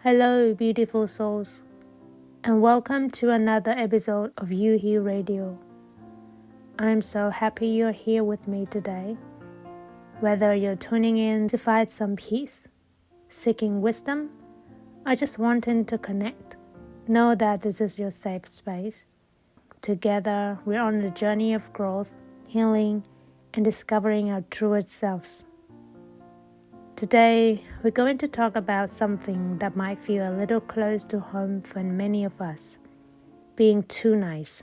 Hello, beautiful souls, and welcome to another episode of YOUheal Radio. I'm so happy you're here with me today. Whether you're tuning in to find some peace, seeking wisdom, or just wanting to connect, know that this is your safe space. Together, we're on a journey of growth, healing, and discovering our truest selves. Today, we're going to talk about something that might feel a little close to home for many of us, being too nice.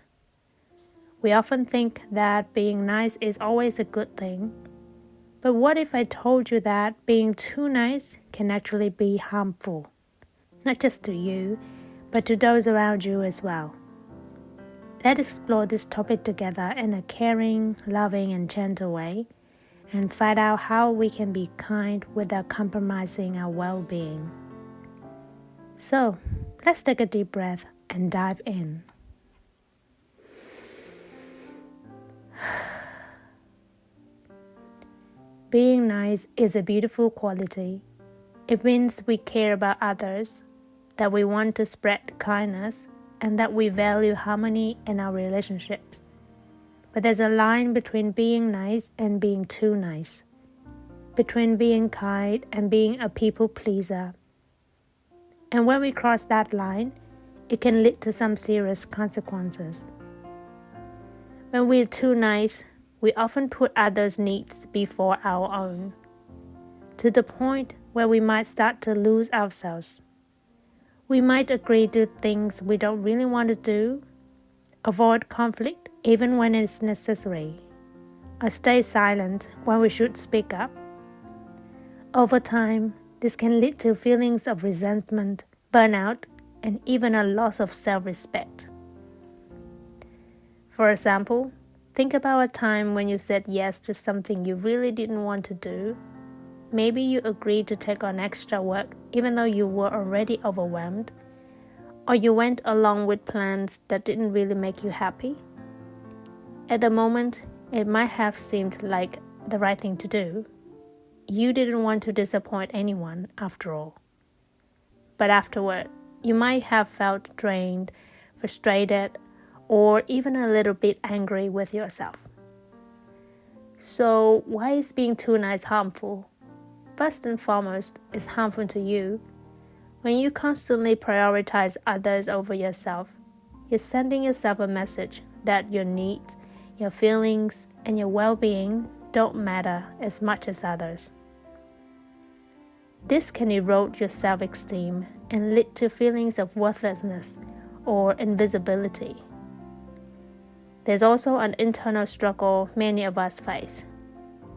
We often think that being nice is always a good thing, but what if I told you that being too nice can actually be harmful, not just to you, but to those around you as well? Let's explore this topic together in a caring, loving, and gentle way, and find out how we can be kind without compromising our well-being. So, let's take a deep breath and dive in. Being nice is a beautiful quality. It means we care about others, that we want to spread kindness, and that we value harmony in our relationships. But there's a line between being nice and being too nice, between being kind and being a people pleaser. And when we cross that line, it can lead to some serious consequences. When we're too nice, we often put others' needs before our own, to the point where we might start to lose ourselves. We might agree to things we don't really want to do, avoid conflict even when it's necessary, or stay silent when we should speak up. Over time, this can lead to feelings of resentment, burnout, and even a loss of self-respect. For example, think about a time when you said yes to something you really didn't want to do. Maybe you agreed to take on extra work even though you were already overwhelmed, or you went along with plans that didn't really make you happy. At the moment, it might have seemed like the right thing to do. You didn't want to disappoint anyone after all. But afterward, you might have felt drained, frustrated, or even a little bit angry with yourself. So why is being too nice harmful? First and foremost, it's harmful to you. When you constantly prioritize others over yourself, you're sending yourself a message that your needs, your feelings, and your well-being don't matter as much as others. This can erode your self-esteem and lead to feelings of worthlessness or invisibility. There's also an internal struggle many of us face,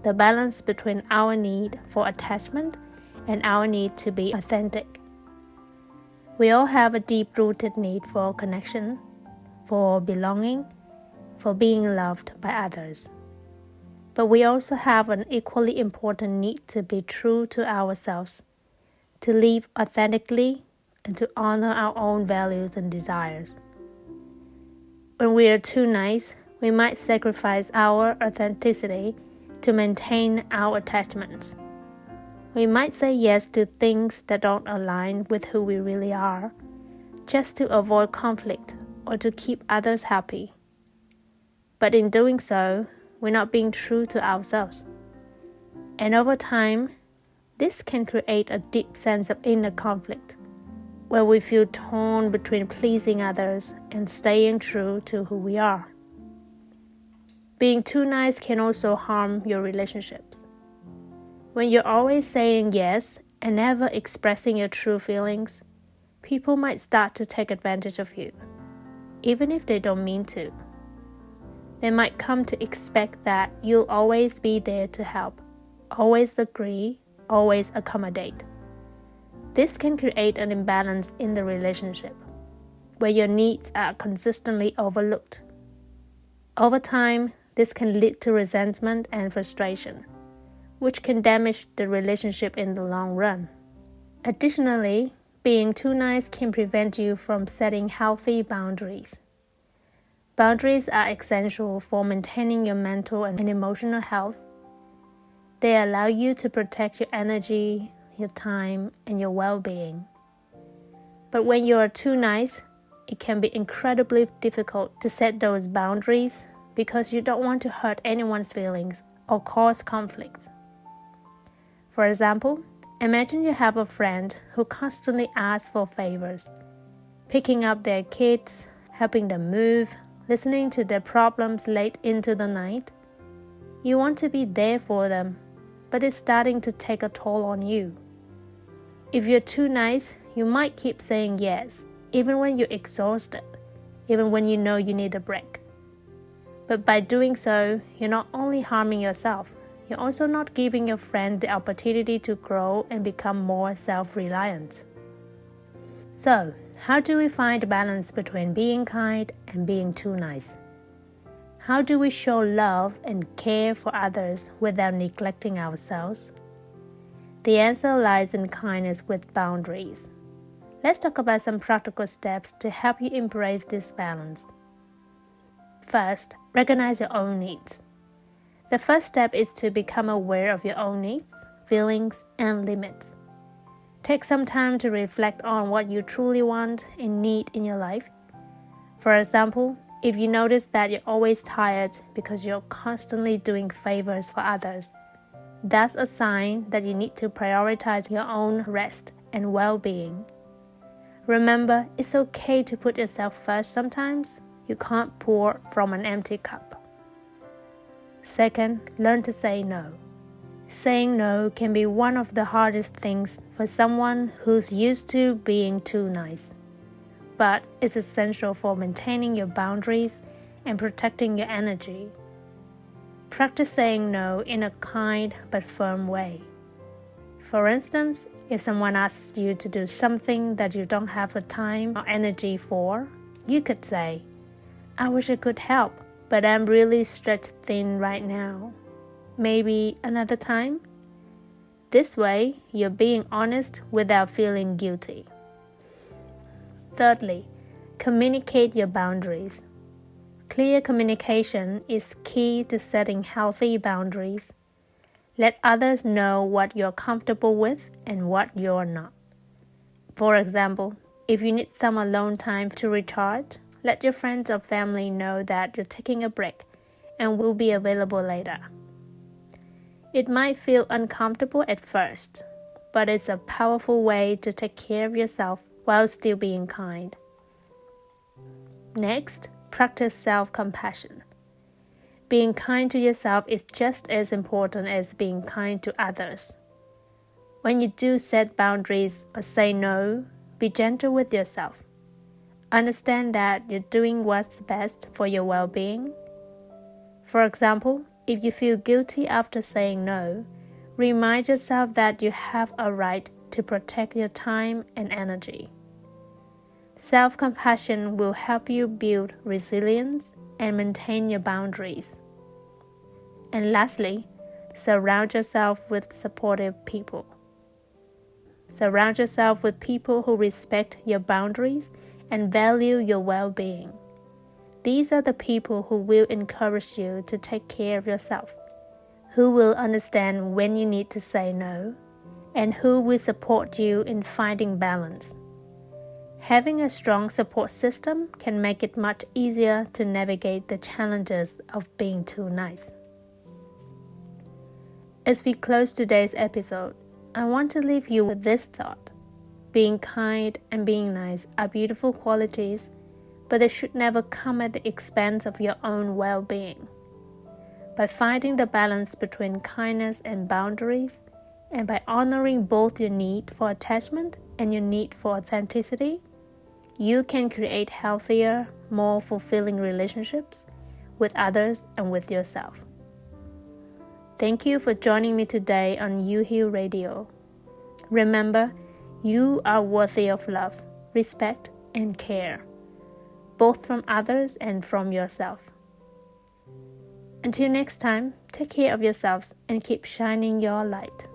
the balance between our need for attachment and our need to be authentic. We all have a deep-rooted need for connection, for belonging, for being loved by others. But we also have an equally important need to be true to ourselves, to live authentically, and to honor our own values and desires. When we are too nice, we might sacrifice our authenticity to maintain our attachments. We might say yes to things that don't align with who we really are, just to avoid conflict or to keep others happy. But in doing so, we're not being true to ourselves. And over time, this can create a deep sense of inner conflict, where we feel torn between pleasing others and staying true to who we are. Being too nice can also harm your relationships. When you're always saying yes and never expressing your true feelings, people might start to take advantage of you, even if they don't mean to. They might come to expect that you'll always be there to help, always agree, always accommodate. This can create an imbalance in the relationship, where your needs are consistently overlooked. Over time, this can lead to resentment and frustration, which can damage the relationship in the long run. Additionally, being too nice can prevent you from setting healthy boundaries. Boundaries are essential for maintaining your mental and emotional health. They allow you to protect your energy, your time, and your well-being. But when you are too nice, it can be incredibly difficult to set those boundaries because you don't want to hurt anyone's feelings or cause conflicts. For example, imagine you have a friend who constantly asks for favors, picking up their kids, helping them move, listening to their problems late into the night. You want to be there for them, but it's starting to take a toll on you. If you're too nice, you might keep saying yes, even when you're exhausted, even when you know you need a break. But by doing so, you're not only harming yourself, you're also not giving your friend the opportunity to grow and become more self-reliant. So, how do we find a balance between being kind and being too nice? How do we show love and care for others without neglecting ourselves? The answer lies in kindness with boundaries. Let's talk about some practical steps to help you embrace this balance. First, recognize your own needs. The first step is to become aware of your own needs, feelings, and limits. Take some time to reflect on what you truly want and need in your life. For example, if you notice that you're always tired because you're constantly doing favors for others, that's a sign that you need to prioritize your own rest and well-being. Remember, it's okay to put yourself first sometimes. You can't pour from an empty cup. Second, learn to say no. Saying no can be one of the hardest things for someone who's used to being too nice. But it's essential for maintaining your boundaries and protecting your energy. Practice saying no in a kind but firm way. For instance, if someone asks you to do something that you don't have the time or energy for, you could say, "I wish I could help, but I'm really stretched thin right now. Maybe another time?" This way, you're being honest without feeling guilty. Thirdly, communicate your boundaries. Clear communication is key to setting healthy boundaries. Let others know what you're comfortable with and what you're not. For example, if you need some alone time to recharge, let your friends or family know that you're taking a break and will be available later. It might feel uncomfortable at first, but it's a powerful way to take care of yourself while still being kind. Next, practice self-compassion. Being kind to yourself is just as important as being kind to others. When you do set boundaries or say no, be gentle with yourself. Understand that you're doing what's best for your well-being. For example, if you feel guilty after saying no, remind yourself that you have a right to protect your time and energy. Self-compassion will help you build resilience and maintain your boundaries. And lastly, surround yourself with supportive people. Surround yourself with people who respect your boundaries and value your well-being. These are the people who will encourage you to take care of yourself, who will understand when you need to say no, and who will support you in finding balance. Having a strong support system can make it much easier to navigate the challenges of being too nice. As we close today's episode, I want to leave you with this thought. Being kind and being nice are beautiful qualities, but they should never come at the expense of your own well-being. By finding the balance between kindness and boundaries, and by honoring both your need for attachment and your need for authenticity, you can create healthier, more fulfilling relationships with others and with yourself. Thank you for joining me today on YOUheal Radio. Remember, you are worthy of love, respect, and care, both from others and from yourself. Until next time, take care of yourselves and keep shining your light.